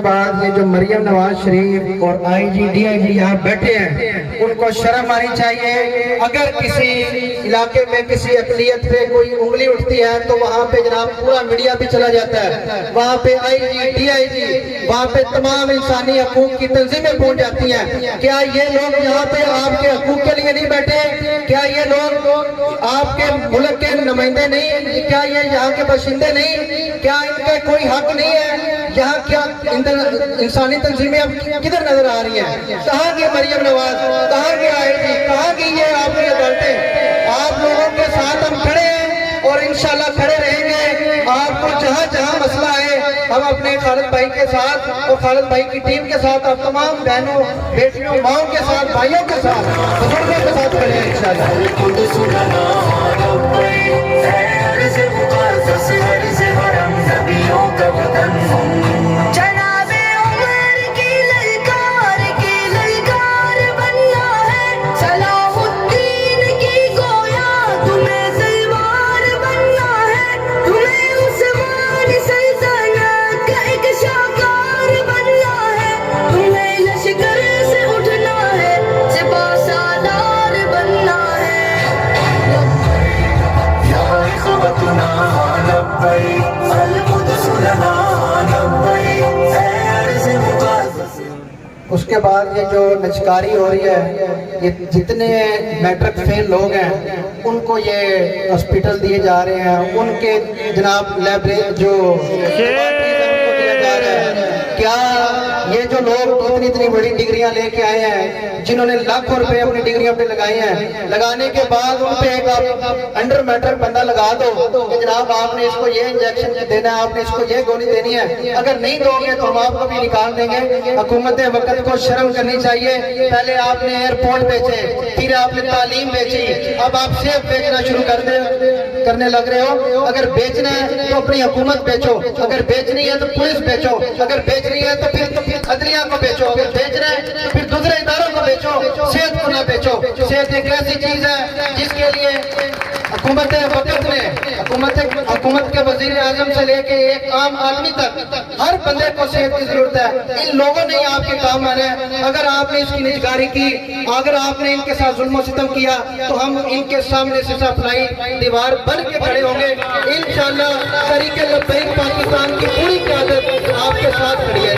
بعد یہ جو مریم نواز شریف اور آئی جی ڈی آئی جی یہاں بیٹھے ہیں ان کو شرم آنی چاہیے. اگر کسی علاقے میں کسی اقلیت پہ کوئی انگلی اٹھتی ہے تو وہاں پہ جناب پورا میڈیا بھی چلا جاتا ہے, وہاں پہ آئی جی ڈی آئی جی, وہاں پہ تمام انسانی حقوق کی تنظیمیں پہنچ جاتی ہیں. کیا یہ لوگ یہاں پہ آپ کے حقوق کے لیے نہیں بیٹھے؟ کیا یہ لوگ آپ کے ملک کے نمائندے نہیں؟ کیا یہ یہاں کے باشندے نہیں؟ کیا ان کا کوئی حق نہیں ہے یہاں؟ کیا انسانی تنظیمیں اب کدھر نظر آ رہی ہیں؟ کہاں کی مریم نواز, کہاں کی آئی جی, کہاں کی یہ آپ کی عدالتیں؟ آپ لوگوں کے ساتھ ہم کھڑے ہیں اور انشاءاللہ کھڑے رہیں گے. آپ کو جہاں جہاں مسئلہ ہے ہم اپنے خالد بھائی کے ساتھ اور خالد بھائی کی ٹیم کے ساتھ, آپ تمام بہنوں بیٹیوں ماؤں کے ساتھ, بھائیوں کے ساتھ, بزرگوں کے ساتھ کھڑے ہیں انشاءاللہ. اس کے بعد یہ جو نچکاری ہو رہی ہے, یہ جتنے میٹرک فیل لوگ ہیں ان کو یہ ہاسپٹل دیے جا رہے ہیں, ان کے جناب لائبریری جو دیا جا رہا ہے. کیا یہ جو لوگ اتنی بڑی ڈگریاں لے کے آئے ہیں, جنہوں نے لاکھوں روپے اپنی ڈگریوں پہ لگائے ہیں, لگانے کے بعد ان پہ ایک آپ انڈر میٹرک بندہ لگا دو کہ جناب آپ نے اس کو یہ انجیکشن دینا ہے, آپ نے اس کو یہ گولی دینی ہے, اگر نہیں دو گے تو ہم آپ کو بھی نکال دیں گے. حکومت وقت کو شرم کرنی چاہیے. پہلے آپ نے ایئرپورٹ بیچے, پھر آپ نے تعلیم بیچی, اب آپ سیب بیچنا شروع کرنے لگ رہے ہو. اگر بیچنا ہے تو اپنی حکومت بیچو, اگر بیچنی ہے تو پولیس بیچو, اگر بیچنی ہے تو پھر عدلیہ کو بیچو, اگر بیچنا ہے تو پھر دوسرے اداروں کو بیچو, صحت کو نہ بیچو. صحت ایک ایسی چیز ہے جس کے لیے حکومت وقت میں حکومت کے وزیر اعظم سے لے کے ایک عام آدمی تک ہر بندے کو صحت کی ضرورت ہے. ان لوگوں نے آپ کے کام آنا ہے. اگر آپ نے اس کی نگرانی کی, اگر آپ نے ان کے ساتھ ظلم و ستم کیا تو ہم ان کے سامنے سے سپلائی دیوار بن کے کھڑے ہوں گے انشاءاللہ. طریق لبیک پاکستان کی پوری قیادت آپ کے ساتھ کھڑی ہے.